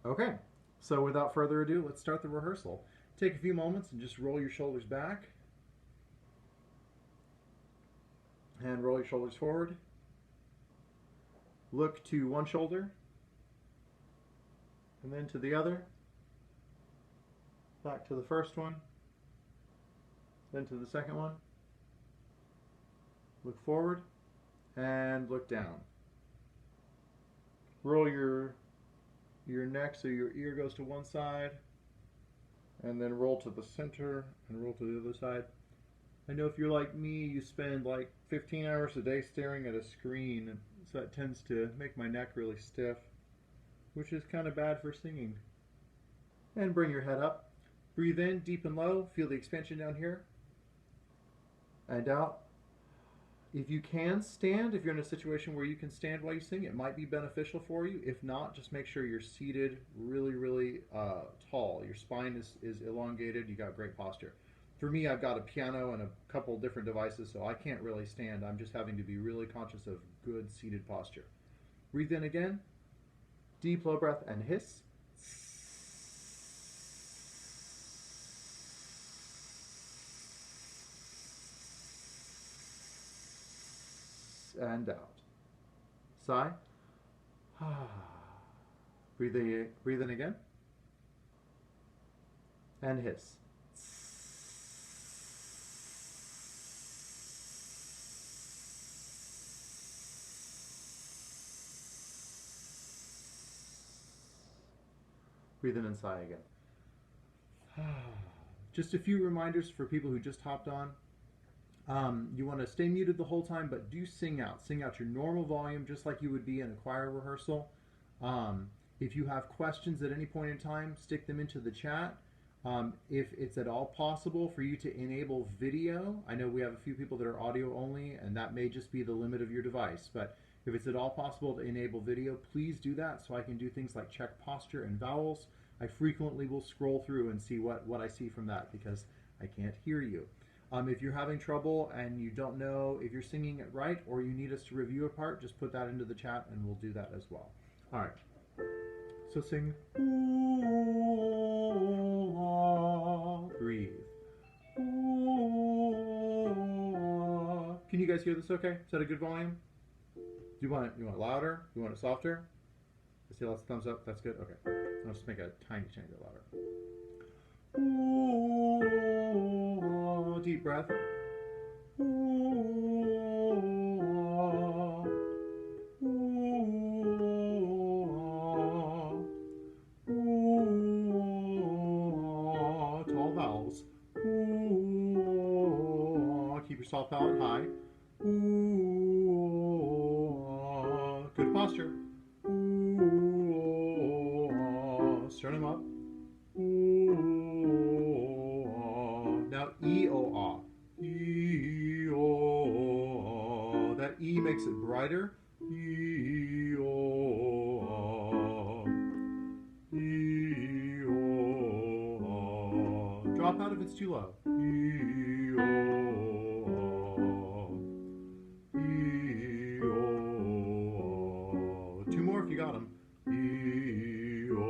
Okay, so without further ado, let's start the rehearsal. Take a few moments and just roll your shoulders back and roll your shoulders forward. Look to one shoulder and then to the other. Back to the first one, then to the second one. Look forward and look down. Roll your neck so your ear goes to one side, and then roll to the center and roll to the other side. I know if you're like me, you spend like 15 hours a day staring at a screen, so that tends to make my neck really stiff, which is kind of bad for singing. And bring your head up. Breathe in deep and low. Feel the expansion down here. And out. If you can stand, if you're in a situation where you can stand while you sing, it might be beneficial for you. If not, just make sure you're seated really tall. Your spine is elongated. You got great posture. For me, I've got a piano and a couple different devices, so I can't really stand. I'm just having to be really conscious of good seated posture. Breathe in again. Deep, low breath, and hiss. And out. Sigh. Breathe in again. And hiss. Breathe in and sigh again. Just a few reminders for people who just hopped on. You want to stay muted the whole time, but do sing out. Sing out your normal volume, just like you would be in a choir rehearsal. If you have questions at any point in time, stick them into the chat. If it's at all possible for you to enable video, I know we have a few people that are audio only, and that may just be the limit of your device, but if it's at all possible to enable video, please do that so I can do things like check posture and vowels. I frequently will scroll through and see what I see from that because I can't hear you. If you're having trouble and you don't know if you're singing it right or you need us to review a part, just put that into the chat and we'll do that as well. All right. So sing. Ooh, ah, breathe. Ooh, ah. Can you guys hear this okay? Is that a good volume? Do you want it louder? Do you want it softer? I see lots of thumbs up. That's good. Okay. I'll just make a tiny bit louder. Ooh, deep breath. Ooh, ooh, ooh, tall vowels. Ooh, keep your soft palate high. Ooh, good posture. Ooh, sternum up. Now E-O-A. E-O-A. That E makes it brighter. E-O-A. E-O-A. Drop out if it's too low. E-O-A. E-O-A. Two more if you got them. E-O-A.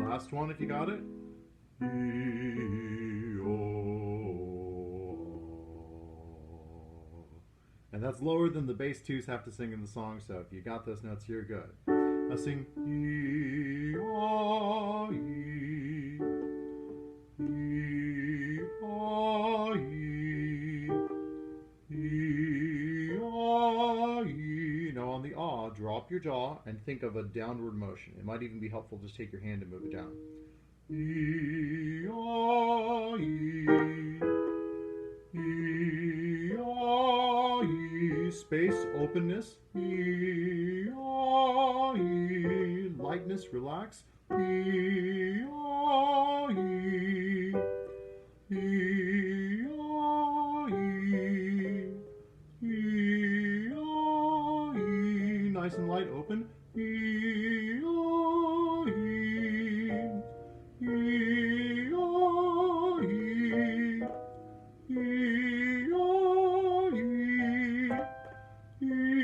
Last one if you got it. And that's lower than the bass twos have to sing in the song, so if you got those notes, you're good. Now sing E-A-E, E-A-E, E-A-E. Now on the ah, drop your jaw and think of a downward motion. It might even be helpful to just take your hand and move it down. E-A-E, E-A-E, space, openness, E-A-E, lightness, relax, E-A-E, E-A-E, E-A-E, nice and light, open, E-A-E, E-A-E, E-A-E, E-A-E.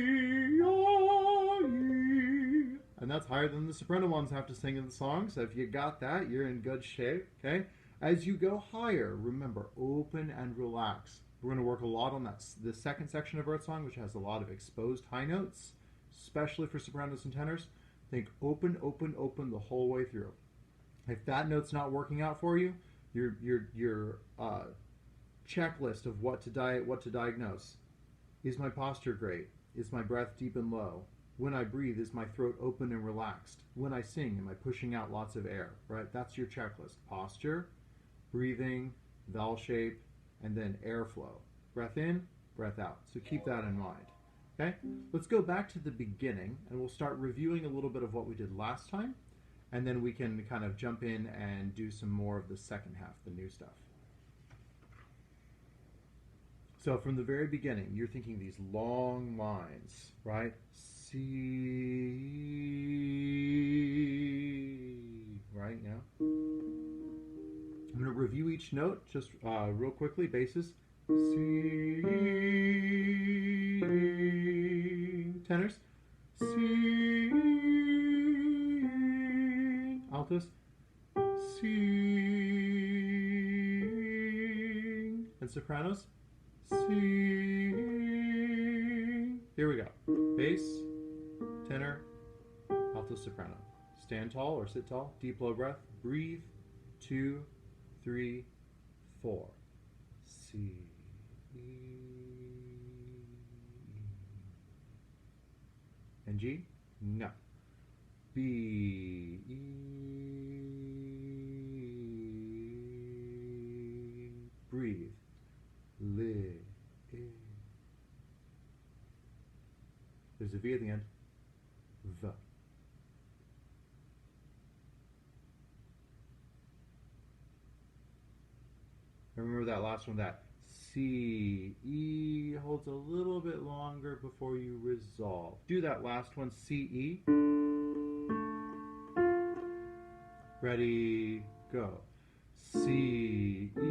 and that's higher than the soprano ones have to sing in the song. So if you got that, you're in good shape. Okay. As you go higher, remember, open and relax. We're going to work a lot on the second section of our song, which has a lot of exposed high notes, especially for sopranos and tenors. Think open, open, open the whole way through. If that note's not working out for you, your checklist of what to diagnose. Is my posture great? Is my breath deep and low? When I breathe, is my throat open and relaxed? When I sing, am I pushing out lots of air? Right? That's your checklist. Posture, breathing, vowel shape, and then airflow. Breath in, breath out. So keep that in mind. Okay? Let's go back to the beginning, and we'll start reviewing a little bit of what we did last time, and then we can kind of jump in and do some more of the second half, the new stuff. So from the very beginning, you're thinking these long lines, right? C, right? Yeah. I'm going to review each note just real quickly. Basses. C, tenors. C, altos. C, and sopranos. Sing. Here we go. Bass, tenor, alto, soprano. Stand tall or sit tall. Deep, low breath. Breathe. 2, 3, 4. C. And G? No. B. E. Breathe. Li. There's a V at the end. V. Remember that last one, that C. E holds a little bit longer before you resolve. Do that last one, C, E. Ready, go. C, E.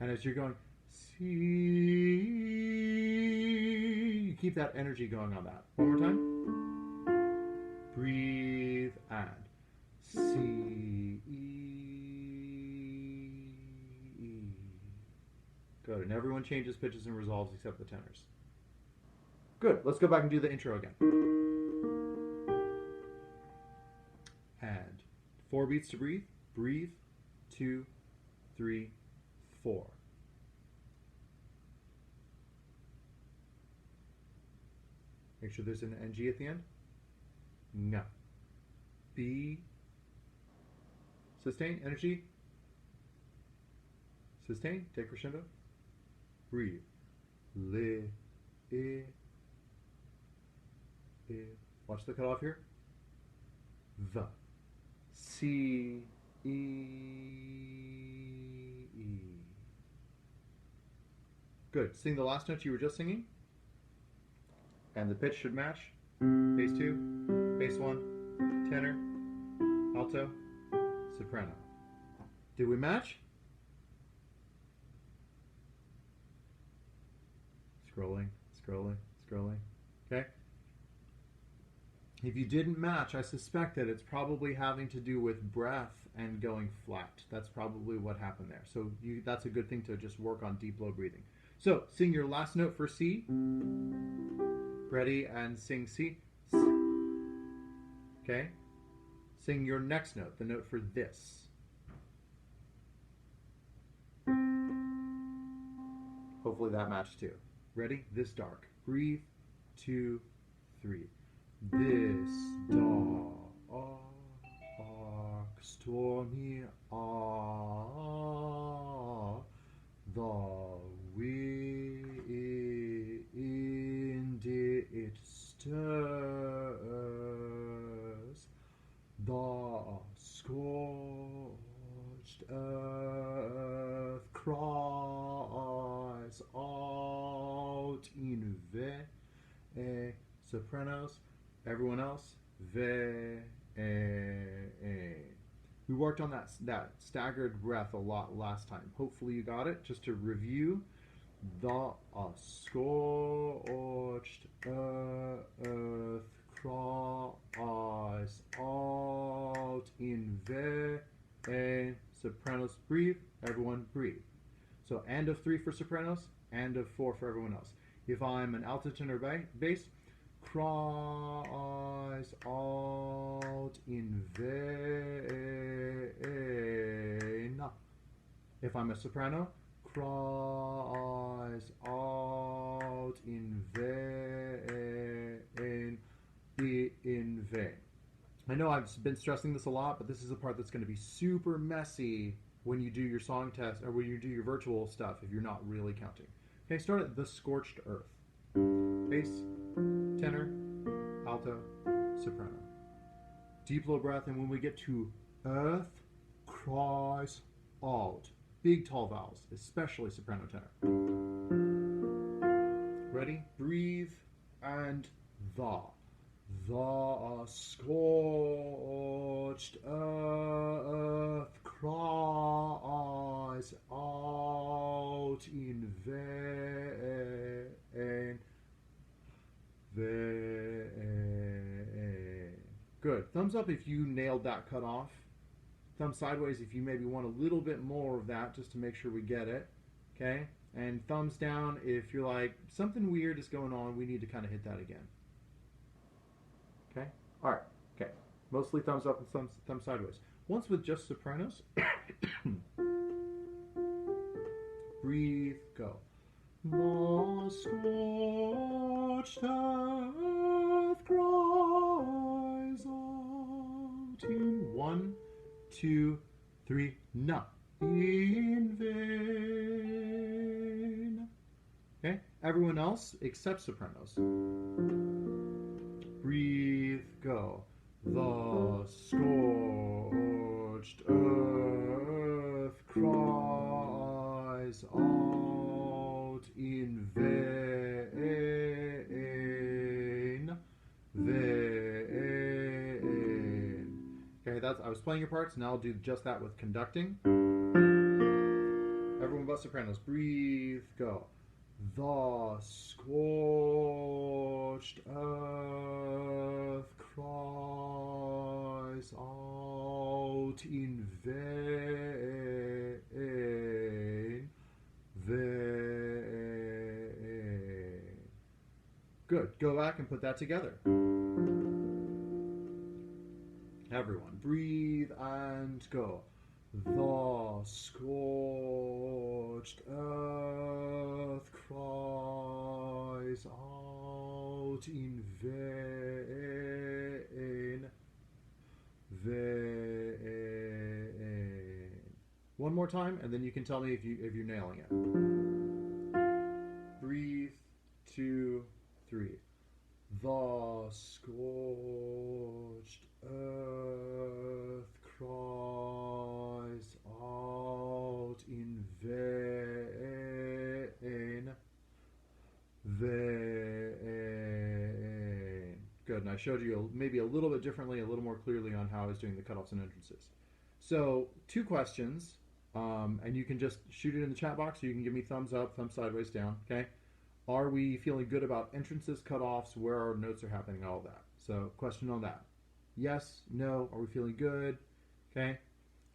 And as you're going, C, you keep that energy going on that. One more time. Breathe and C, E. Good. And everyone changes pitches and resolves except the tenors. Good. Let's go back and do the intro again. And 4 beats to breathe. Breathe. 2, 3, 4. Make sure there's an NG at the end. No. B. Sustain, energy. Sustain, take crescendo. Breathe. Le, I. Watch the cutoff here. V. C, E, E. Good. Sing the last note you were just singing. And the pitch should match. Bass 2, bass 1, tenor, alto, soprano. Did we match? Scrolling, scrolling, scrolling. Okay? If you didn't match, I suspect that it's probably having to do with breath and going flat. That's probably what happened there. So that's a good thing to just work on deep, low breathing. So sing your last note for C. Ready, and sing C. Okay? Sing your next note, the note for this. Hopefully that matched too. Ready? This dark. Breathe. 2, 3. This dark, stormy hour, the wind it stirs, the scorched earth cries out in sopranos. Everyone else, ve. We worked on that staggered breath a lot last time. Hopefully you got it. Just to review, The scorched earth cries out in vain. Sopranos breathe, everyone breathe. So and of 3 for sopranos, and of 4 for everyone else. If I'm an alto tenor bass, cries out in vain. If I'm a soprano, cries out in vain. In vain. I know I've been stressing this a lot, but this is the part that's going to be super messy when you do your song test or when you do your virtual stuff if you're not really counting. Okay, start at the scorched earth. Bass, tenor, alto, soprano. Deep low breath, and when we get to earth, cries out. Big tall vowels, especially soprano tenor. Ready? Breathe and the. The scorched earth cries out in vain. Vain. Good. Thumbs up if you nailed that cut off. Thumb sideways if you maybe want a little bit more of that just to make sure we get it. Okay? And thumbs down if you're like, something weird is going on, we need to kind of hit that again. Okay? All right. Okay. Mostly thumbs up and thumb sideways. Once with just sopranos, breathe, go. The scorched earth cries out in 1, 2, 3, na. In vain. Okay? Everyone else except sopranos. Breathe, go. The scorched earth cries out in vain. Vain. Okay, I was playing your parts, now I'll do just that with conducting. Everyone but sopranos. Breathe, go. The scorched earth cries out in vain. Vain. Good. Go back and put that together. Everyone, breathe and go. The scorched earth cries out in vain. Vain. One more time, and then you can tell me if you're nailing it. Breathe, 2, 3. The scorched earth cries out in vain. Vain. Good, and I showed you maybe a little bit differently, a little more clearly on how I was doing the cutoffs and entrances. So, 2 questions, and you can just shoot it in the chat box, or you can give me thumbs up, thumbs sideways down, okay? Are we feeling good about entrances, cutoffs, where our notes are happening, all of that? So, question on that. Yes, no, are we feeling good? Okay.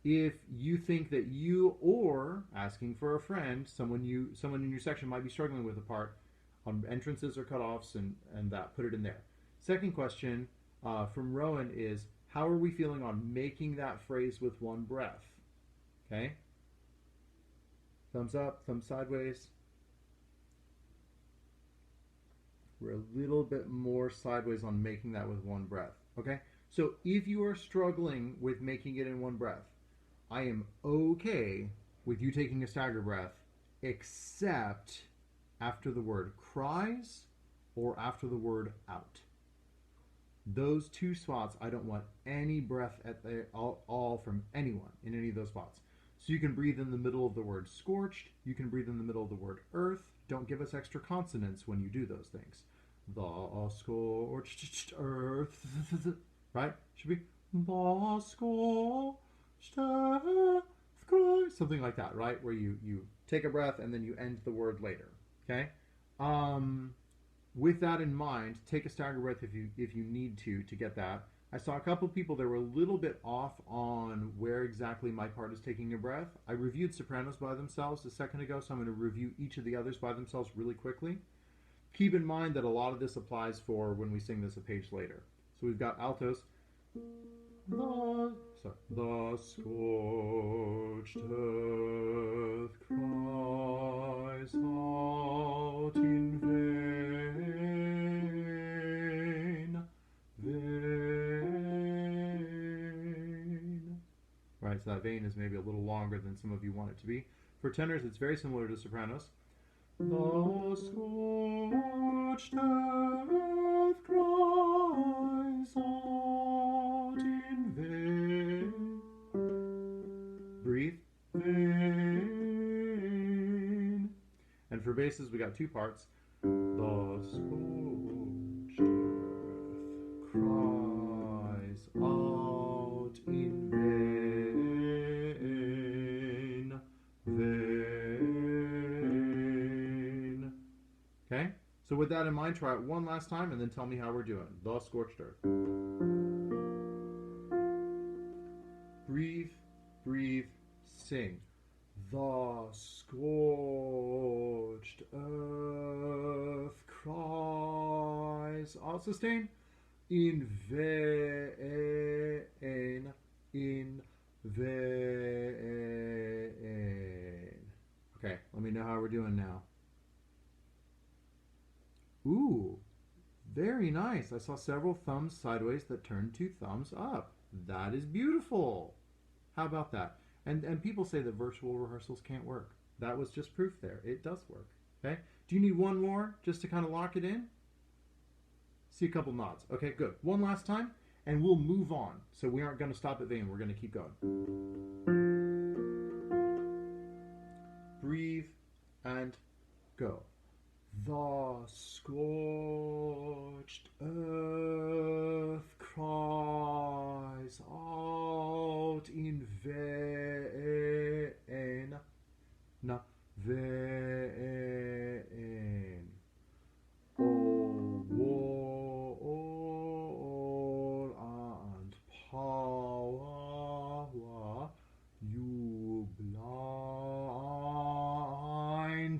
If you think that you or asking for a friend, someone in your section might be struggling with a part on entrances or cutoffs and that, put it in there. Second question from Rowan is, how are we feeling on making that phrase with one breath? Okay. Thumbs up, thumbs sideways. We're a little bit more sideways on making that with one breath. Okay? So if you are struggling with making it in one breath, I am okay with you taking a stagger breath, except after the word cries or after the word out. Those 2 spots, I don't want any breath all from anyone in any of those spots. So you can breathe in the middle of the word scorched. You can breathe in the middle of the word earth. Don't give us extra consonants when you do those things. The scorched earth, right? Should be the scorched earth, something like that, right? Where you take a breath and then you end the word later. Okay. Um, with that in mind, take a stagger breath if you need to get that. I saw a couple people that were a little bit off on where exactly my part is taking a breath. I reviewed sopranos by themselves a second ago, so I'm going to review each of the others by themselves really quickly. Keep in mind that a lot of this applies for when we sing this a page later. So we've got altos. The scorched earth cries out in vain. Right, so that vein is maybe a little longer than some of you want it to be. For tenors, it's very similar to sopranos. The scorched earth cries out in vain. Breathe. Vain. And for basses, we got two parts. The scorched earth cries out in vain. Vain. Okay? So with that in mind, try it one last time and then tell me how we're doing. The scorched earth. Breathe, breathe, sing. The scorched earth cries. I'll sustain. In vain. In vain. Okay, let me know how we're doing now. Ooh, very nice. I saw several thumbs sideways that turned to thumbs up. That is beautiful. How about that? And people say that virtual rehearsals can't work. That was just proof there. It does work. Okay? Do you need one more just to kind of lock it in? See a couple nods. Okay, good. One last time, and we'll move on. So we aren't going to stop at vain. We're going to keep going. Breathe and go. The scorched earth cries out in vain. Na vain. Oh, war and power, you blind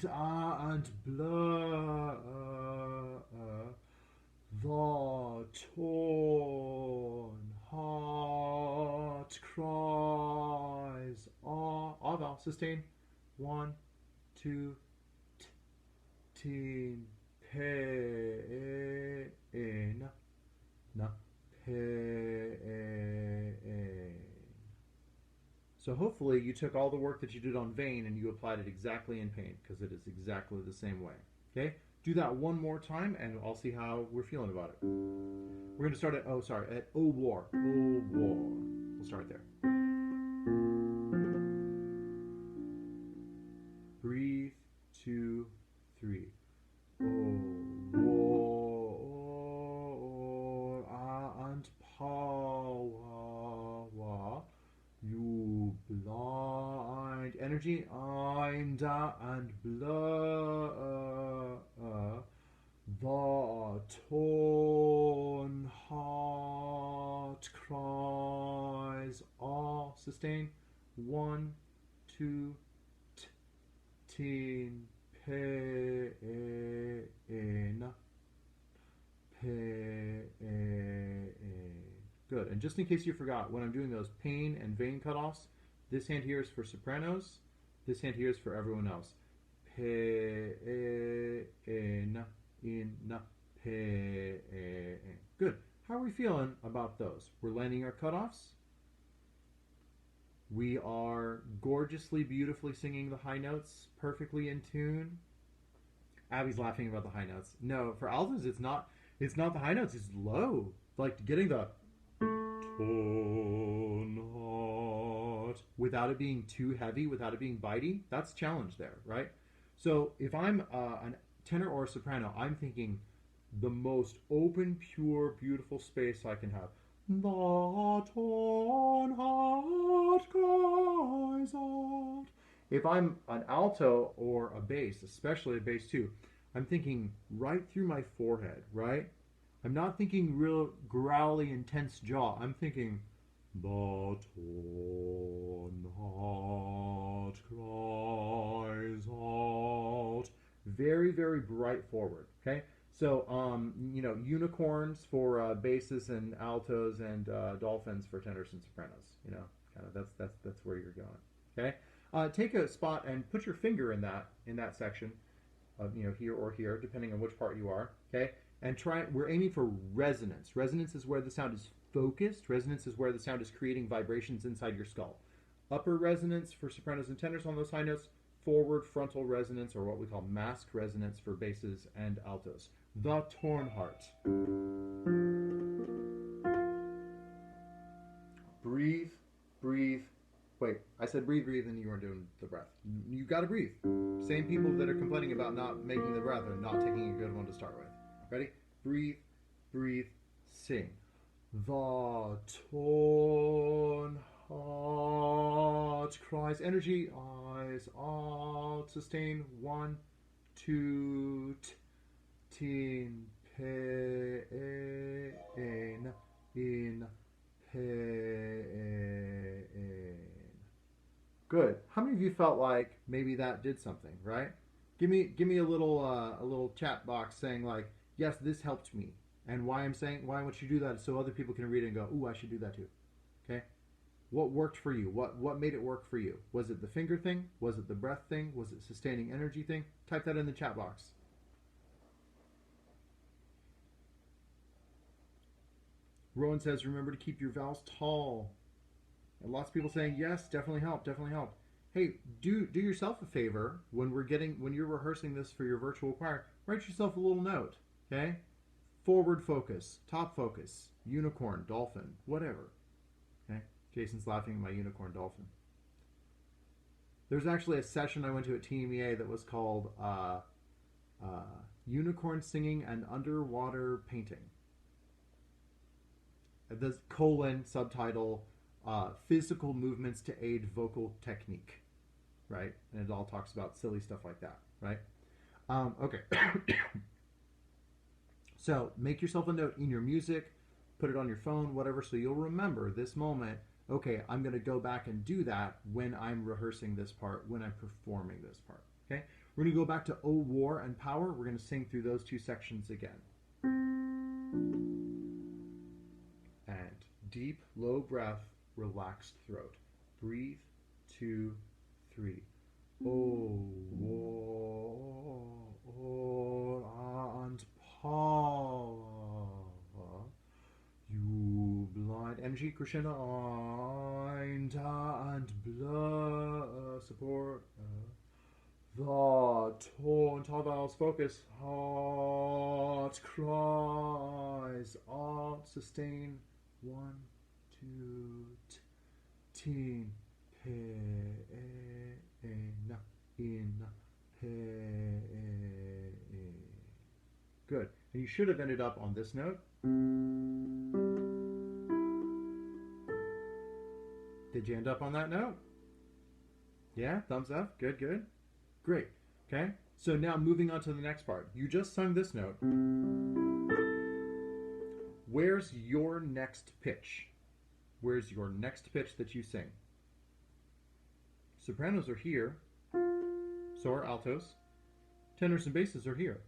and blur the torn heart cries. Ah, vowel, sustain. 1, 2, teen, pain, na, pain. So hopefully you took all the work that you did on vein and you applied it exactly in pain, because it is exactly the same way. Okay? Do that one more time and I'll see how we're feeling about it. We're going to start at, at O war. O war. We'll start there. Breathe, 2, 3. O war and power, you blind energy, and blur the torn heart cries. All sustain. 1, 2, teen, pain, pain. Good. And just in case you forgot, when I'm doing those pain and vein cutoffs, this hand here is for sopranos. This hand here is for everyone else. Pain, in, pain. Good. How are we feeling about those? We're landing our cutoffs. We are gorgeously, beautifully singing the high notes, perfectly in tune. Abby's laughing about the high notes. No, for altos, it's not the high notes. It's low. Like getting the tone heart without it being too heavy, without it being bitey. That's challenge there, right? So if I'm a tenor or a soprano, I'm thinking the most open, pure, beautiful space I can have. The tone heart cries out If I'm an alto or a bass, especially a bass too, I'm thinking right through my forehead, right? I'm not thinking real growly, intense jaw. I'm thinking the torn heart cries out. Very, very bright forward. Okay, so unicorns for basses and altos, and dolphins for tenors and sopranos. Kind of that's where you're going. Okay, take a spot and put your finger in that section of here or here, depending on which part you are. Okay, and try. We're aiming for resonance. Resonance is where the sound is focused. Resonance is where the sound is creating vibrations inside your skull. Upper resonance for sopranos and tenors on those high notes. Forward frontal resonance, or what we call mask resonance, for basses and altos. The torn heart. Breathe, breathe. Wait, I said breathe, breathe, and you weren't doing the breath. You gotta breathe. Same people that are complaining about not making the breath are not taking a good one to start with. Ready? Breathe, breathe, sing. The torn heart cries. Energy, eyes, alt, sustain. 1, 2, tin, pain, in, pain. Good. How many of you felt like maybe that did something, right? Give me a little chat box saying like, yes, this helped me. And why I want you to do that is so other people can read it and go, ooh, I should do that too. Okay? What worked for you? What made it work for you? Was it the finger thing? Was it the breath thing? Was it sustaining energy thing? Type that in the chat box. Rowan says, remember to keep your vowels tall. And lots of people saying, yes, definitely help, definitely help. Hey, do yourself a favor when you're rehearsing this for your virtual choir, write yourself a little note, okay? Forward focus, top focus, unicorn, dolphin, whatever. Okay? Jason's laughing at my unicorn dolphin. There's actually a session I went to at TMEA that was called Unicorn Singing and Underwater Painting. The subtitle, physical movements to aid vocal technique, right? And it all talks about silly stuff like that, right? Okay. So make yourself a note in your music, put it on your phone, whatever, so you'll remember this moment. Okay, I'm going to go back and do that when I'm rehearsing this part, when I'm performing this part. Okay? We're going to go back to O War and Power. We're going to sing through those two sections again. And deep, low breath, relaxed throat. Breathe, 2, 3. O War and Power. You blind energy crescendo and blood support. The torn tall vowels focus. Heart cries. Alt sustain. 1, 2, tin, pain, in, pain. Good. And you should have ended up on this note. Did you end up on that note? Yeah, thumbs up. Good, good. Great. Okay, so now moving on to the next part. You just sung this note. Where's your next pitch? Where's your next pitch that you sing? Sopranos are here. So are altos. Tenors and basses are here.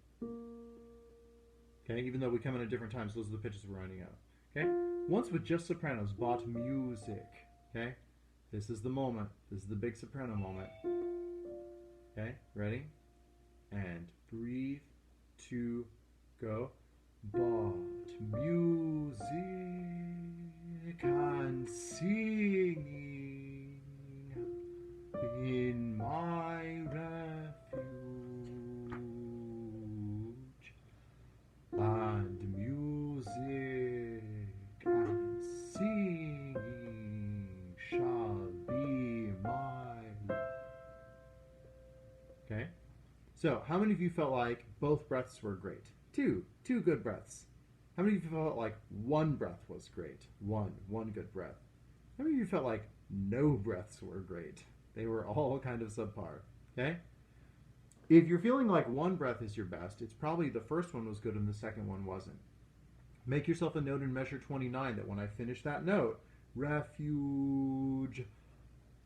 Okay, even though we come in at different times, those are the pitches we're rounding out. Okay, once with just sopranos, bought music. Okay, this is the moment. This is the big soprano moment. Okay, ready? And breathe, 2, go. Bought music and singing in my refuge, and music and singing shall be my life. Okay, so how many of you felt like both breaths were great? Two good breaths. How many of you felt like one breath was great? One good breath. How many of you felt like no breaths were great? They were all kind of subpar. Okay? If you're feeling like one breath is your best, it's probably the first one was good and the second one wasn't. Make yourself a note in measure 29 that when I finish that note, refuge,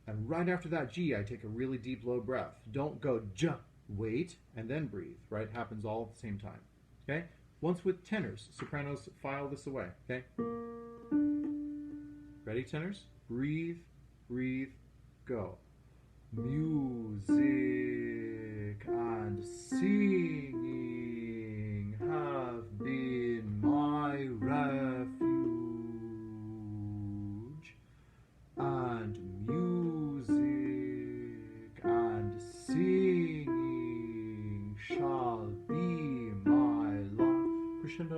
and right after that G, I take a really deep, low breath. Don't go J, wait, and then breathe, right? It happens all at the same time, okay? Once with tenors, sopranos file this away, okay? Ready, tenors? Breathe, breathe, go. Music and singing have been my refuge, and music and singing shall be my life. Krishna.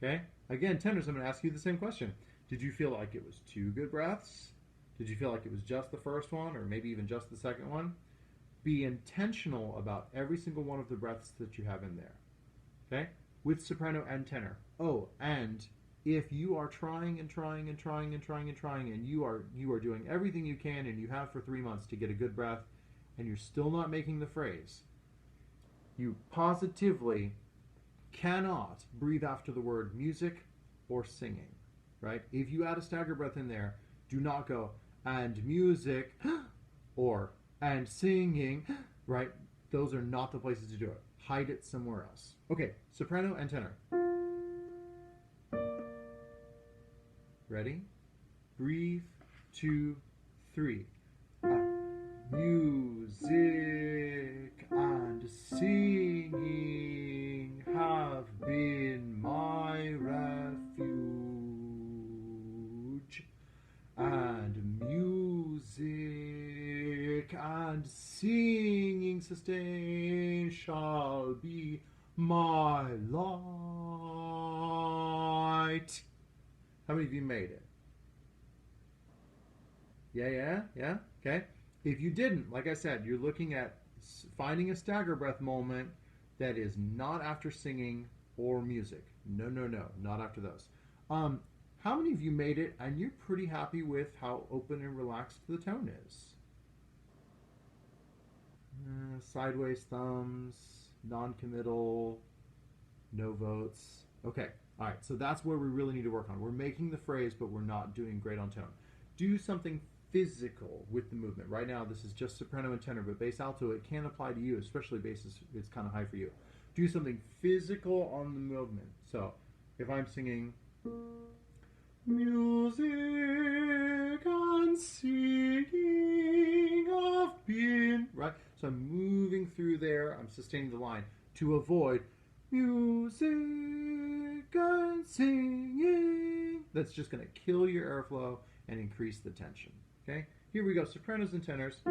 Okay? Again, tenors, I'm going to ask you the same question. Did you feel like it was two good breaths? Did you feel like it was just the first one, or maybe even just the second one? Be intentional about every single one of the breaths that you have in there. Okay? With soprano and tenor. Oh, and if you are trying and trying and trying and trying and trying, and you are doing everything you can and you have for 3 months to get a good breath, and you're still not making the phrase, you positively cannot breathe after the word music or singing, right? If you add a stagger breath in there, do not go and music or and singing, right? Those are not the places to do it. Hide it somewhere else. Okay, soprano and tenor. Ready? Breathe, 2, 3. Music and singing have been my refuge, and music and singing sustain shall be my light. How many of you made it? Yeah? Okay. If you didn't, like I said, you're looking at finding a stagger breath moment that is not after singing or music. No, not after those. How many of you made it and you're pretty happy with how open and relaxed the tone is? Sideways thumbs, non-committal, no votes. Okay, all right, so that's where we really need to work on. We're making the phrase, but we're not doing great on tone. Do something physical with the movement. Right now, this is just soprano and tenor, but bass alto, it can apply to you, especially bass is kind of high for you. Do something physical on the movement. So, if I'm singing music and singing have been, right? So I'm moving through there, I'm sustaining the line to avoid music and singing. That's just going to kill your airflow and increase the tension. Okay? Here we go, sopranos and tenors.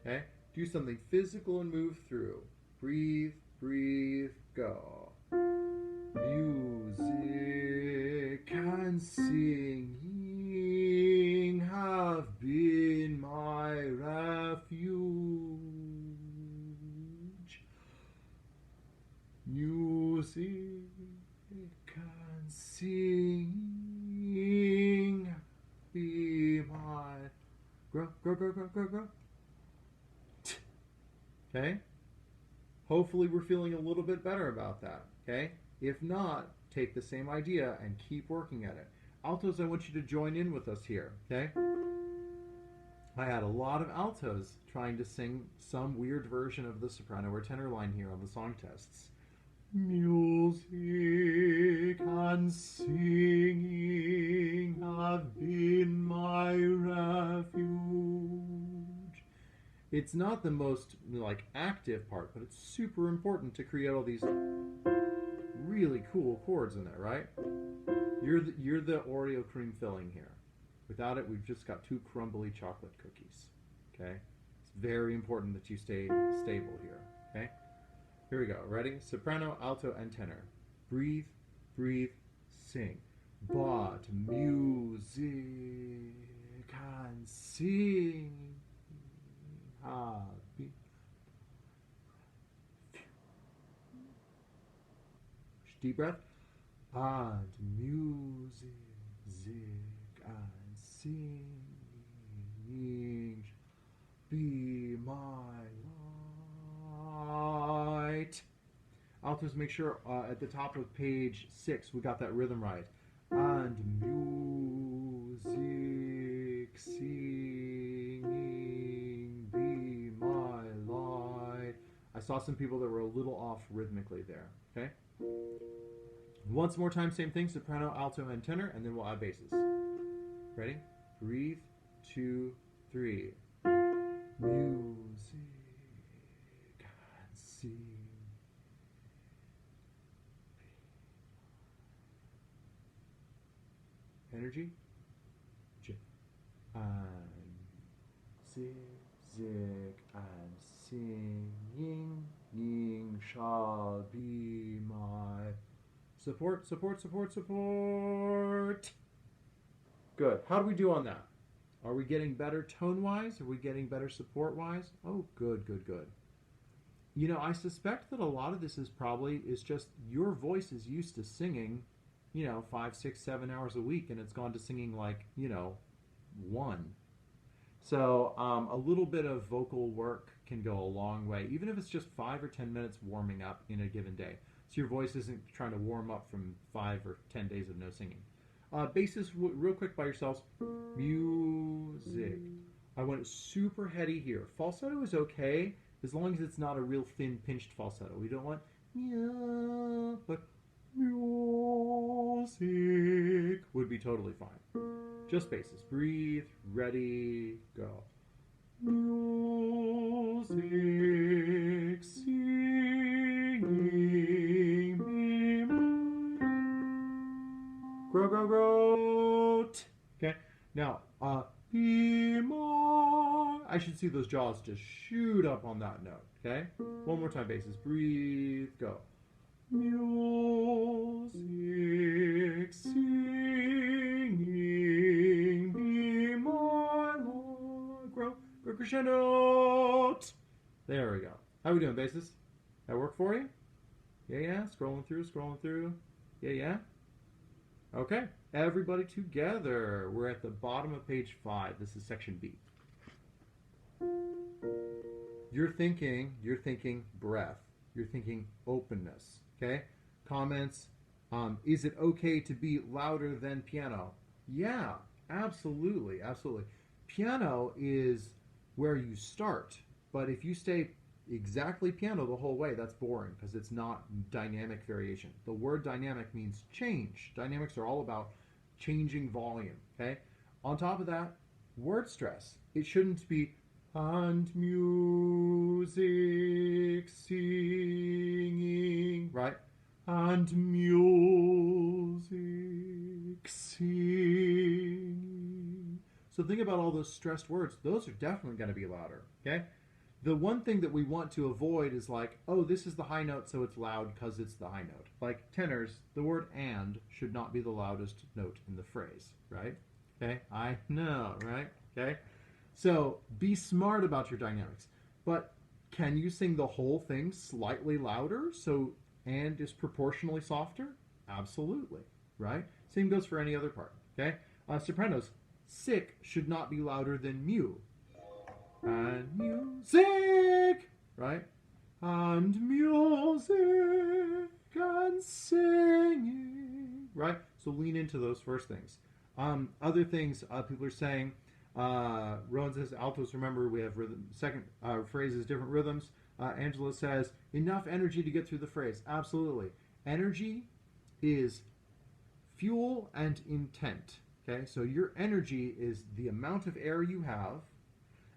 Okay? Do something physical and move through. Breathe, breathe, go. Music and singing have been my refuge. Music and singing be my grow. Okay? Hopefully we're feeling a little bit better about that. Okay? If not, take the same idea and keep working at it. Altos, I want you to join in with us here. Okay? I had a lot of altos trying to sing some weird version of the soprano or tenor line here on the song tests. Music and singing have been my refuge. It's not the most active part, but it's super important to create all these really cool chords in there, right? You're the Oreo cream filling here. Without it, we've just got two crumbly chocolate cookies. Okay? It's very important that you stay stable here. Okay? Here we go. Ready? Soprano, alto, and tenor. Breathe, breathe, sing. But music and sing have been. Deep breath. And music and singing, be my light. Altos, make sure at the top of page 6 we got that rhythm right. And music, singing, be my light. I saw some people that were a little off rhythmically there. Okay? Once more time, same thing, soprano, alto, and tenor, and then we'll add basses. Ready? Breathe, 2, 3. Music and sing. Energy. And zig and singing, ying shall be my support, support, support, support. Good. How do we do on that? Are we getting better tone-wise? Are we getting better support-wise? Oh, good, good, good. You know, I suspect that a lot of this is just your voice is used to singing, 5, 6, 7 hours a week, and it's gone to singing like, 1. So a little bit of vocal work can go a long way, even if it's just 5 or 10 minutes warming up in a given day. So your voice isn't trying to warm up from 5 or 10 days of no singing. Basses, real quick by yourselves. Music. I went super heady here. Falsetto is okay as long as it's not a real thin, pinched falsetto. We don't want but music would be totally fine. Just basses. Breathe, ready, go. Music, singing, grow, grow, grow. Okay. Now, be my. I should see those jaws just shoot up on that note. Okay. One more time, basses. Breathe, go. Music, singing, be my Lord. Grow, grow crescendo. There we go. How we doing, basses? That work for you? Yeah, yeah. Scrolling through. Yeah, yeah. Okay, everybody together. We're at the bottom of page 5. This is section B. You're thinking breath. You're thinking openness. Okay? Comments. Is it okay to be louder than piano? Yeah, absolutely, absolutely. Piano is where you start, but if you stay exactly piano the whole way, that's boring because it's not dynamic variation. The word dynamic means change. Dynamics are all about changing volume. Okay? On top of that, word stress. It shouldn't be and music singing, right? And music singing. So think about all those stressed words. Those are definitely going to be louder, okay? The one thing that we want to avoid is like, oh, this is the high note, so it's loud because it's the high note. Like tenors, the word and should not be the loudest note in the phrase, right? Okay, I know, right? Okay, so be smart about your dynamics. But can you sing the whole thing slightly louder so and is proportionally softer? Absolutely, right? Same goes for any other part, okay? Sopranos, sick should not be louder than mu. And music, right? And music and singing, right? So lean into those first things. Other things people are saying, Rowan says, altos, remember we have rhythm. Second phrase is different rhythms. Angela says, enough energy to get through the phrase. Absolutely. Energy is fuel and intent, okay? So your energy is the amount of air you have,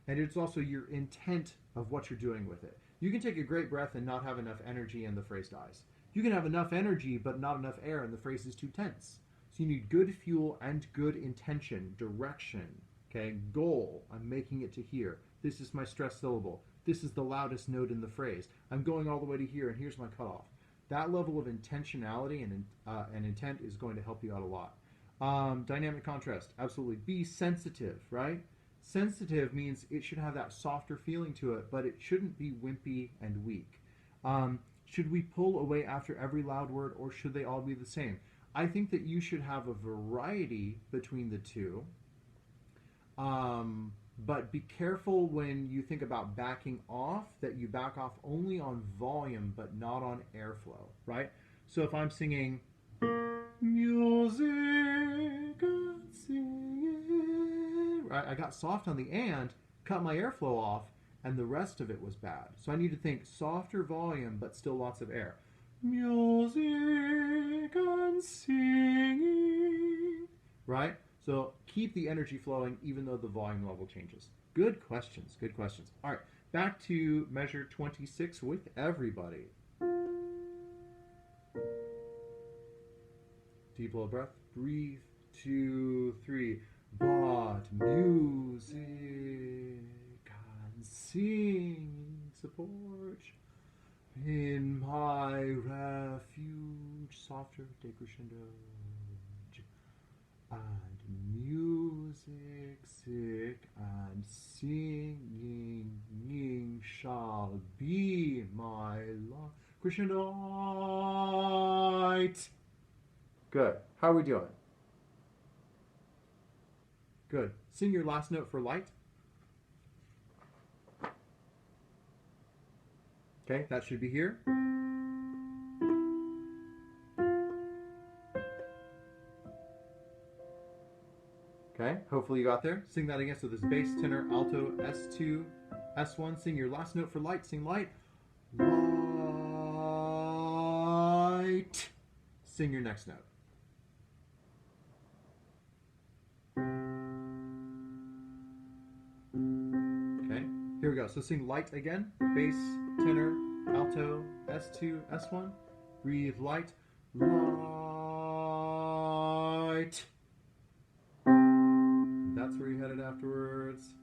and it's also your intent of what you're doing with it. You can take a great breath and not have enough energy and the phrase dies. You can have enough energy but not enough air and the phrase is too tense. So you need good fuel and good intention, direction, okay? Goal, I'm making it to here. This is my stressed syllable. This is the loudest note in the phrase. I'm going all the way to here and here's my cutoff. That level of intentionality and intent is going to help you out a lot. Dynamic contrast, absolutely. Be sensitive, right? Sensitive means it should have that softer feeling to it, but it shouldn't be wimpy and weak. Should we pull away after every loud word, or should they all be the same? I think that you should have a variety between the two, But be careful when you think about backing off that you back off only on volume but not on airflow, right? So if I'm singing music and singing, right, I got soft on the and, cut my airflow off, and the rest of it was bad. So I need to think softer volume but still lots of air. Music and singing, right? So keep the energy flowing even though the volume level changes. Good questions, good questions. All right, back to measure 26 with everybody. Deep blow breath. Breathe. 2, 3. But music and singing support in my refuge. Softer, decrescendo. And music, sick, and singing shall be my light. Crescendo. Good. How are we doing? Good. Sing your last note for light. Okay, that should be here. Okay, hopefully you got there. Sing that again. So this bass, tenor, alto, S2, S1. Sing your last note for light. Sing light. Light. Sing your next note. Okay, here we go. So sing light again. Bass, tenor, alto, S2, S1. Breathe light. Light. That's where you headed afterwards.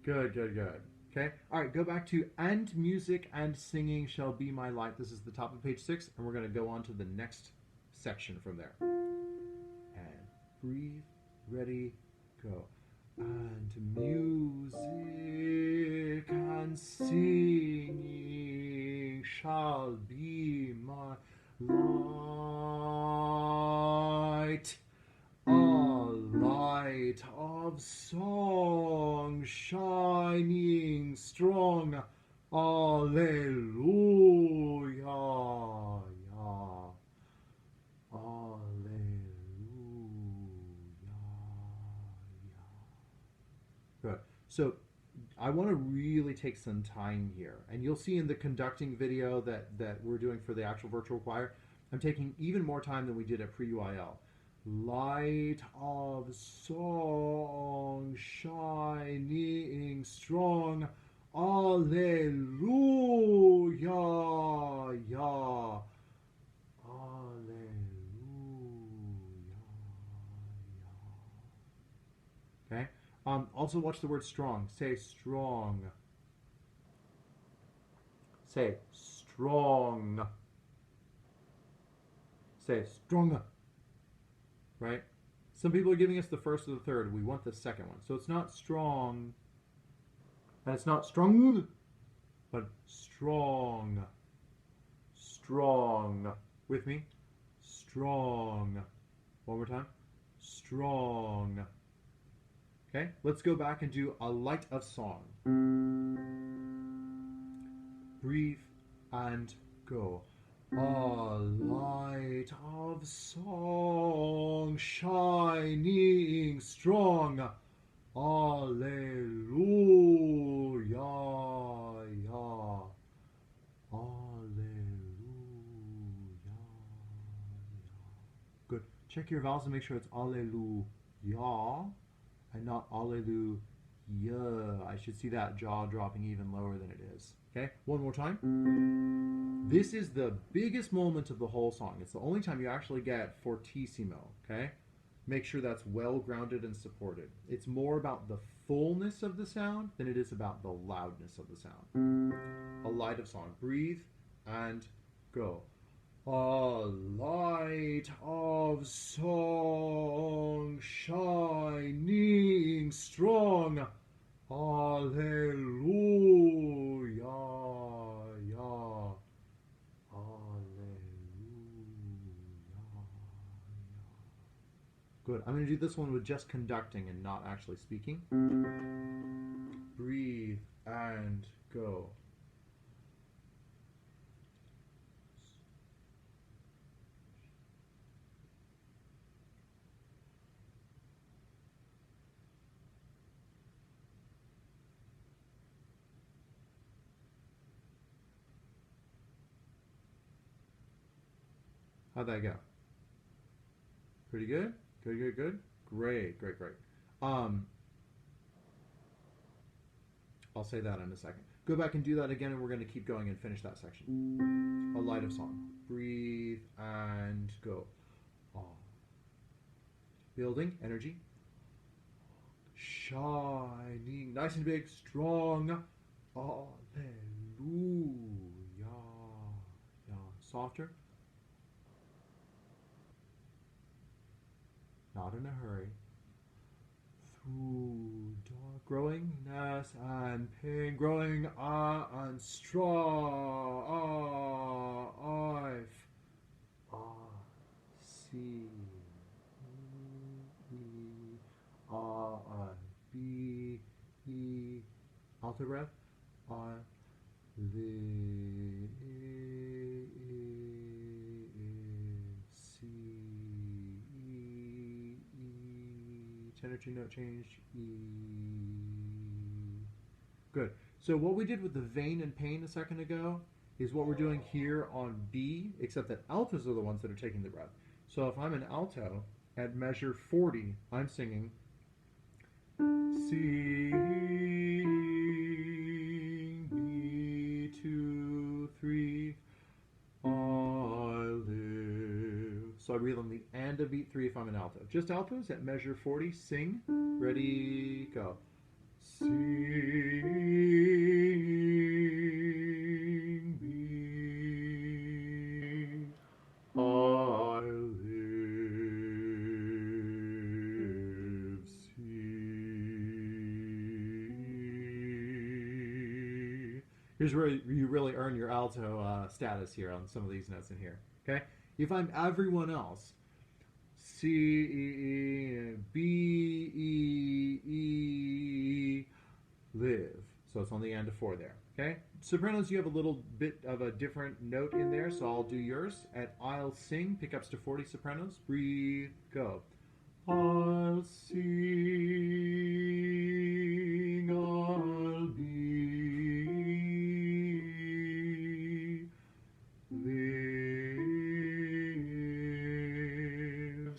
Good, good, good. Okay, all right, go back to and music and singing shall be my light. This is the top of page 6, and we're going to go on to the next section from there. And breathe, ready, go. And music and singing shall be my light. A light of song shining strong. Alleluia. Alleluia. Good. So I want to really take some time here. And you'll see in the conducting video that we're doing for the actual virtual choir, I'm taking even more time than we did at pre-UIL. Light of song shining strong. Alleluia. Ya. Alleluia. Okay? Also watch the word strong. Say strong. Say strong. Say stronger. Right? Some people are giving us the first or the third. We want the second one. So it's not strong. And it's not strong, but strong. Strong. With me? Strong. One more time. Strong. Okay? Let's go back and do a light of song. Breathe and go. A light of song shining strong. Alleluia. Ya. Alleluia. Good. Check your vowels and make sure it's Alleluia and not Alleluia. I should see that jaw dropping even lower than it is. Okay? One more time. This is the biggest moment of the whole song. It's the only time you actually get fortissimo, okay? Make sure that's well grounded and supported. It's more about the fullness of the sound than it is about the loudness of the sound. A light of song. Breathe and go. A light of song shining strong. Alleluia. Ya. Alleluia. Good. I'm going to do this one with just conducting and not actually speaking. Breathe and go. How'd that go? Pretty good? Good, good, good? Great, great, great. Um, I'll say that in a second. Go back and do that again, and we're going to keep going and finish that section. A light of song. Breathe and go. Building energy. Shining. Nice and big. Strong. Hallelujah. Yeah. Softer. Not in a hurry. Through dark growing ness and pain, growing and strife. See. B, E, alto breath. I live. C, E, tenor 2 note change. E. Good. So what we did with the vein and pain a second ago is what we're doing here on B, except that altos are the ones that are taking the breath. So if I'm an alto, at measure 40, I'm singing sing me 2, 3, I live. So I breathe on the and of beat 3 if I'm an alto. Just altos at measure 40, sing, ready, go. Sing me, I live. Here's where you really earn your alto status here on some of these notes in here. Okay? If I'm everyone else, C, E, B, E, E, live. So it's on the end of 4 there. Okay? Sopranos, you have a little bit of a different note in there, so I'll do yours. At I'll sing, pickups to 40 sopranos. Breathe, go. I'll sing, I'll be, live,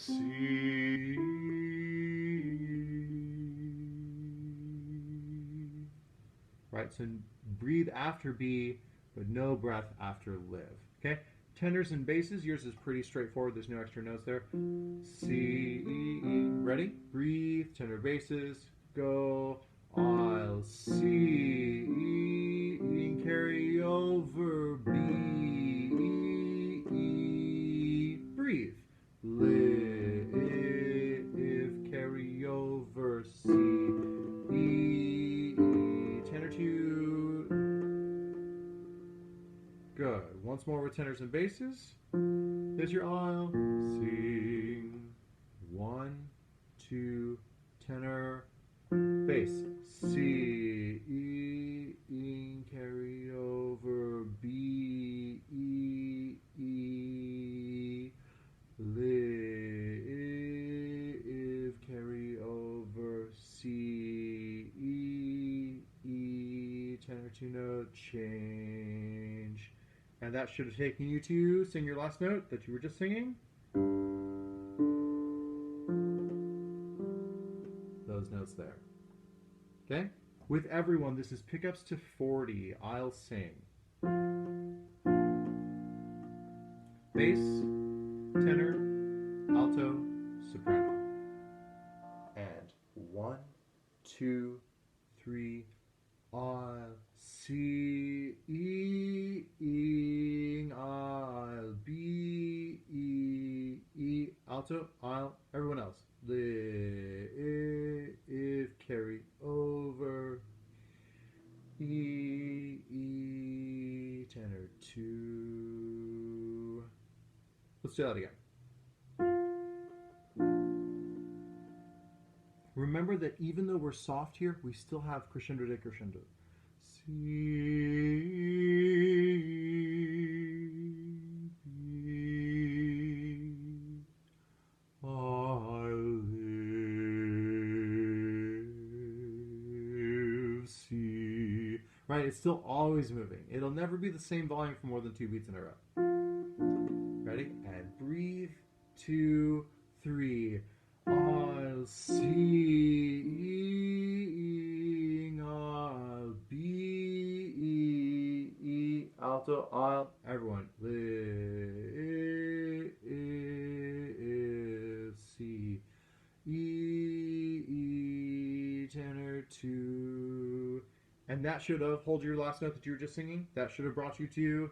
see. Right, so breathe after B, but no breath after live. Okay? Tenors and basses, yours is pretty straightforward. There's no extra notes there. C, E, E. Ready? Breathe. Tenor basses. Go. I'll C, E, E. Carry over B, E. Breathe. Live. Carry over C, E. Tenor 2. Good. Once more with tenors and basses. There's your I'll sing. 1, 2, tenor, bass. C, E, E, carry over B, E, E, live, carry over C, E, E, tenor 2 note change. And that should have taken you to sing your last note that you were just singing. Those notes there. Okay? With everyone, this is pickups to 40. I'll sing. Bass, tenor, alto, soprano. And 1, 2, 3, I'll see, I'll be, alto, I'll, everyone else. Live, carry over, E, tenor 2. Let's do that again. that even though we're soft here, we still have crescendo decrescendo. C, I live, C. Right? It's still always moving. It'll never be the same volume for more than 2 beats in a row. Ready? And breathe. 2, 3. I'll sing, I'll be, alto, I'll, everyone, live, C, E, tenor 2. And that should have, hold your last note that you were just singing, that should have brought you to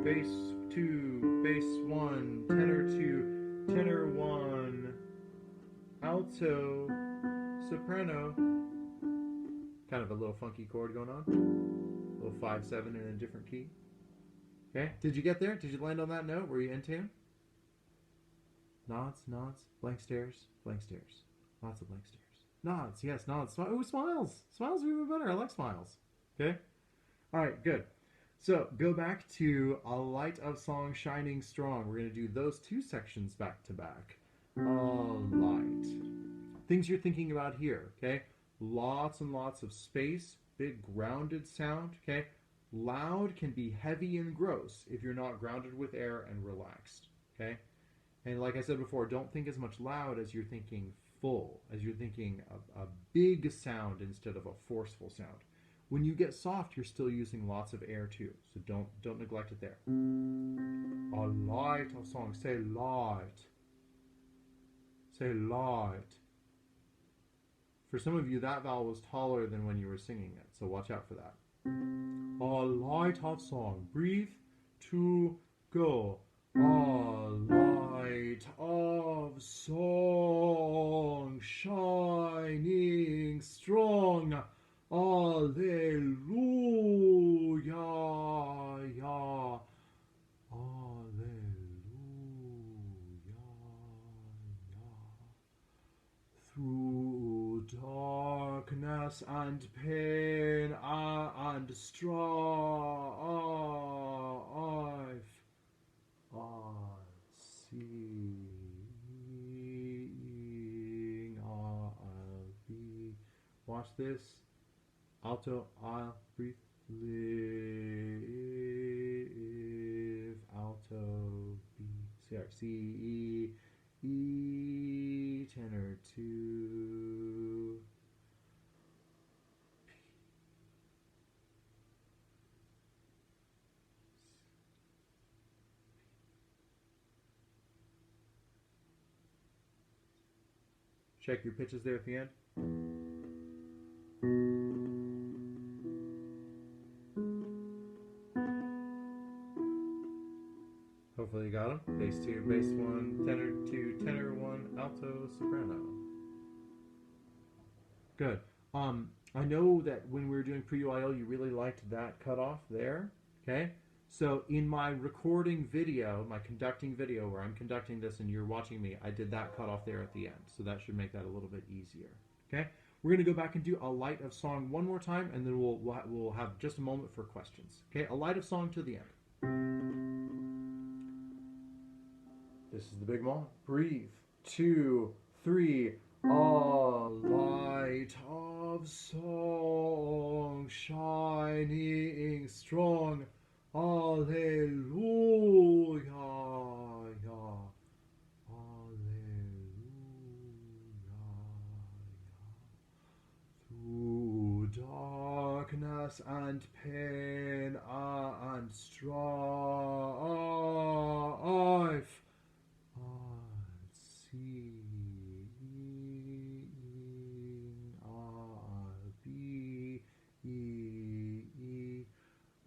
bass 2, bass 1, tenor 2, tenor 1, alto, soprano, kind of a little funky chord going on, a little 5/7 in a different key. Okay, did you get there? Did you land on that note? Were you in tune? Nods, nods, blank stares, lots of blank stares. Nods, yes, nods. Oh, smiles. Smiles are even better. I like smiles. Okay? All right, good. So go back to A Light of Song Shining Strong. We're going to do those 2 sections back to back. A light. Things you're thinking about here, okay? Lots and lots of space, big grounded sound, okay? Loud can be heavy and gross if you're not grounded with air and relaxed, okay? And like I said before, don't think as much loud as you're thinking full, as you're thinking a big sound instead of a forceful sound. When you get soft, you're still using lots of air too, so don't neglect it there. A light of song. Say light. Say light. For some of you, that vowel was taller than when you were singing it, so watch out for that. A light of song. Breathe. 2, go. A light of song shining strong. Alleluia, ya. Alleluia, ya. Through darkness and pain and strife, seeing I'll be. Watch this. Alto, I'll breathe. Live. Alto, B. C, E, tenor 2. Check your pitches there at the end. Hopefully you got them. Bass 2, bass 1, tenor 2, tenor 1, alto, soprano. Good. I know that when we were doing pre-UIL, you really liked that cutoff there. Okay? So in my recording video, my conducting video, where I'm conducting this and you're watching me, I did that cutoff there at the end. So that should make that a little bit easier. Okay? We're going to go back and do A Light of Song one more time, and then we'll have just a moment for questions. Okay? A Light of Song to the end. This is the big moment. Breathe. 2, 3. A light of song shining strong. Alleluia, ya. Alleluia, ya. Through darkness and pain and strife, I'll seeing I'll be,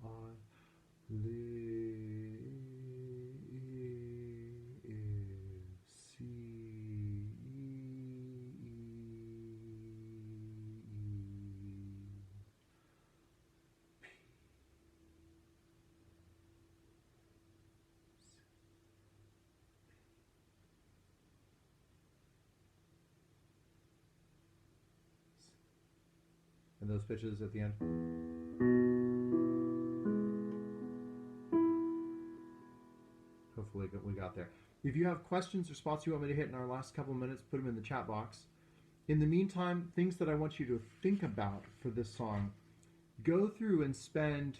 I'll live. and those pitches at the end. Hopefully we got there. If you have questions or spots you want me to hit in our last couple of minutes, put them in the chat box. In the meantime, things that I want you to think about for this song, go through and spend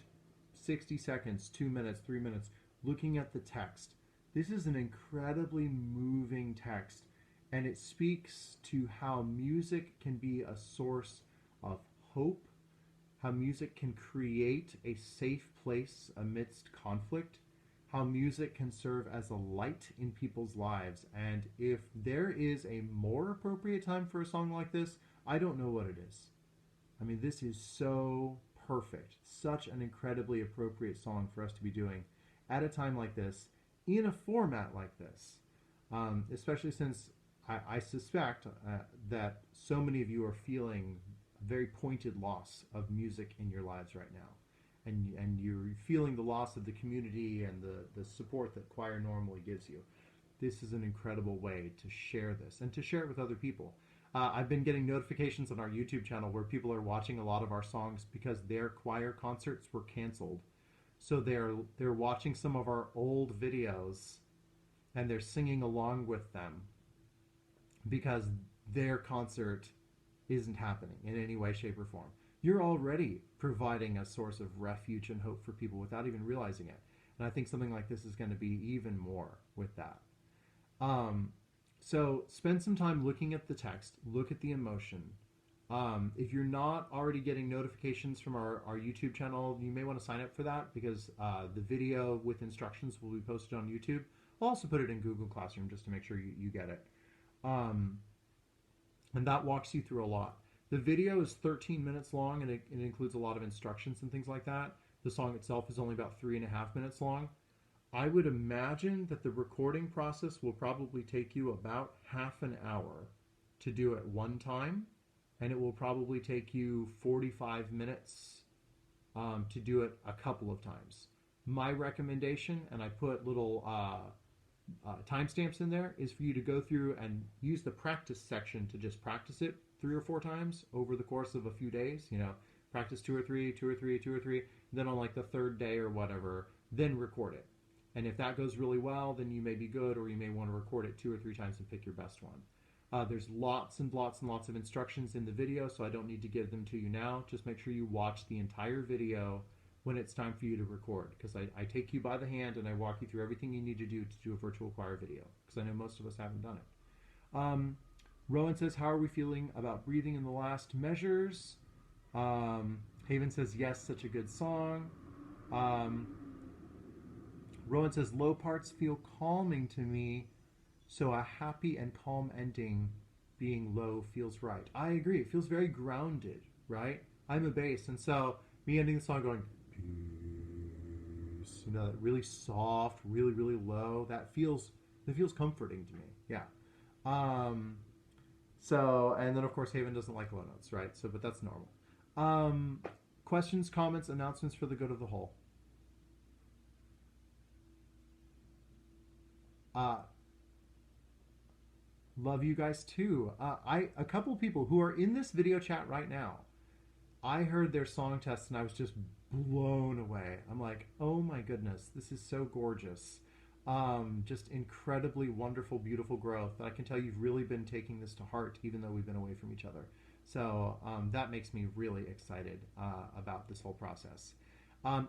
60 seconds, 2 minutes, 3 minutes looking at the text. This is an incredibly moving text, and it speaks to how music can be a source of hope, how music can create a safe place amidst conflict, how music can serve as a light in people's lives. And if there is a more appropriate time for a song like this, I don't know what it is. I mean, this is so perfect. Such an incredibly appropriate song for us to be doing at a time like this, in a format like this. Especially since I suspect that so many of you are feeling a very pointed loss of music in your lives right now. And you're feeling the loss of the community and the support that choir normally gives you. This is an incredible way to share this and to share it with other people. I've been getting notifications on our YouTube channel where people are watching a lot of our songs because their choir concerts were canceled. So they're watching some of our old videos and they're singing along with them because their concert isn't happening in any way, shape, or form. You're already providing a source of refuge and hope for people without even realizing it. And I think something like this is going to be even more with that. So spend some time looking at the text, look at the emotion. If you're not already getting notifications from our YouTube channel, you may want to sign up for that because the video with instructions will be posted on YouTube. I'll also put it in Google Classroom just to make sure you get it. And that walks you through a lot. The video is 13 minutes long, and it includes a lot of instructions and things like that. The song itself is only about 3.5 minutes long. I would imagine that the recording process will probably take you about half an hour to do it one time, and it will probably take you 45 minutes to do it a couple of times. My recommendation, and I put little timestamps in there, is for you to go through and use the practice section to just practice it 3 or 4 times over the course of a few days. You know, practice 2 or 3, 2 or 3, 2 or 3. Then on like the third day or whatever, then record it. And if that goes really well, then you may be good, or you may want to record it 2 or 3 times and pick your best one. There's lots and lots and lots of instructions in the video, so I don't need to give them to you now. Just make sure you watch the entire video when it's time for you to record, because I take you by the hand and I walk you through everything you need to do a virtual choir video, because I know most of us haven't done it. Rowan says, how are we feeling about breathing in the last measures? Haven says, yes, such a good song. Rowan says, low parts feel calming to me, so a happy and calm ending being low feels right. I agree. It feels very grounded, right? I'm a bass, and so me ending the song going, peace, you know, that really soft, really, really low, that feels comforting to me. Yeah. So, and then of course Haven doesn't like low notes, right? So, but that's normal. Questions, comments, announcements for the good of the whole. Love you guys too. A couple people who are in this video chat right now, I heard their song test and I was just blown away. I'm like, oh my goodness, this is so gorgeous. Just incredibly wonderful, beautiful growth. I can tell you've really been taking this to heart, even though we've been away from each other. So that makes me really excited about this whole process.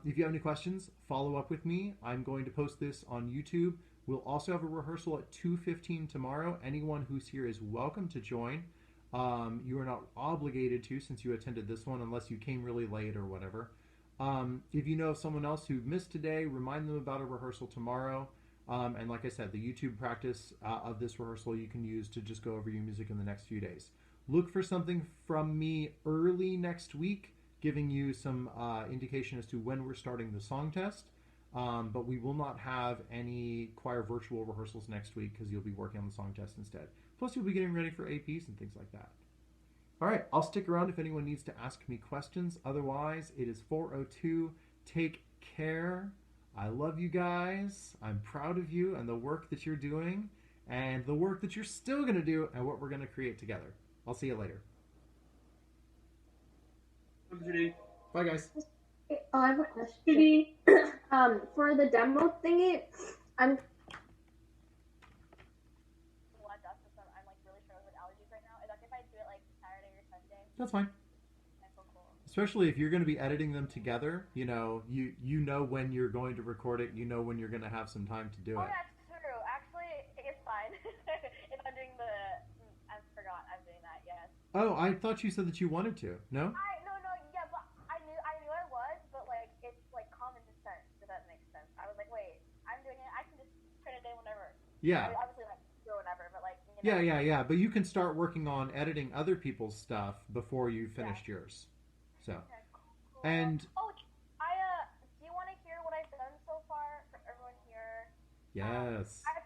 If you have any questions, follow up with me. I'm going to post this on YouTube. We'll also have a rehearsal at 2:15 tomorrow. Anyone who's here is welcome to join. You are not obligated to, since you attended this one, unless you came really late or whatever. If you know of someone else who missed today, remind them about a rehearsal tomorrow. And like I said, the YouTube practice of this rehearsal you can use to just go over your music in the next few days. Look for something from me early next week, giving you some indication as to when we're starting the song test. But we will not have any choir virtual rehearsals next week because you'll be working on the song test instead. Plus, you'll be getting ready for APs and things like that. All right, I'll stick around if anyone needs to ask me questions. Otherwise, it is 4:02. Take care. I love you guys. I'm proud of you and the work that you're doing and the work that you're still going to do and what we're going to create together. I'll see you later. Bye, guys. Oh, I have a question. For the demo thingy, I'm blood dust because I'm like really struggling with allergies right now. Is that if I do it like Saturday or Sunday? That's fine. That's so cool. Especially if you're going to be editing them together, you know when you're going to record it, you know when you're going to have some time to do Oh, it. that's true. Actually, it's fine. If I'm doing the, I forgot I'm doing that. Yes. Oh, I thought you said that you wanted to. No? I no no yeah, but I knew I was, but like it's like common sense. If that makes sense. I was like, wait, I'm doing it. I can just turn it in whenever. I Yeah. mean, obviously like do whatever, but like Yeah, yeah, yeah. But you can start working on editing other people's stuff before you yeah. finished yours. So, Okay, cool. and Oh, I do you want to hear what I've done so far for everyone here? yes. I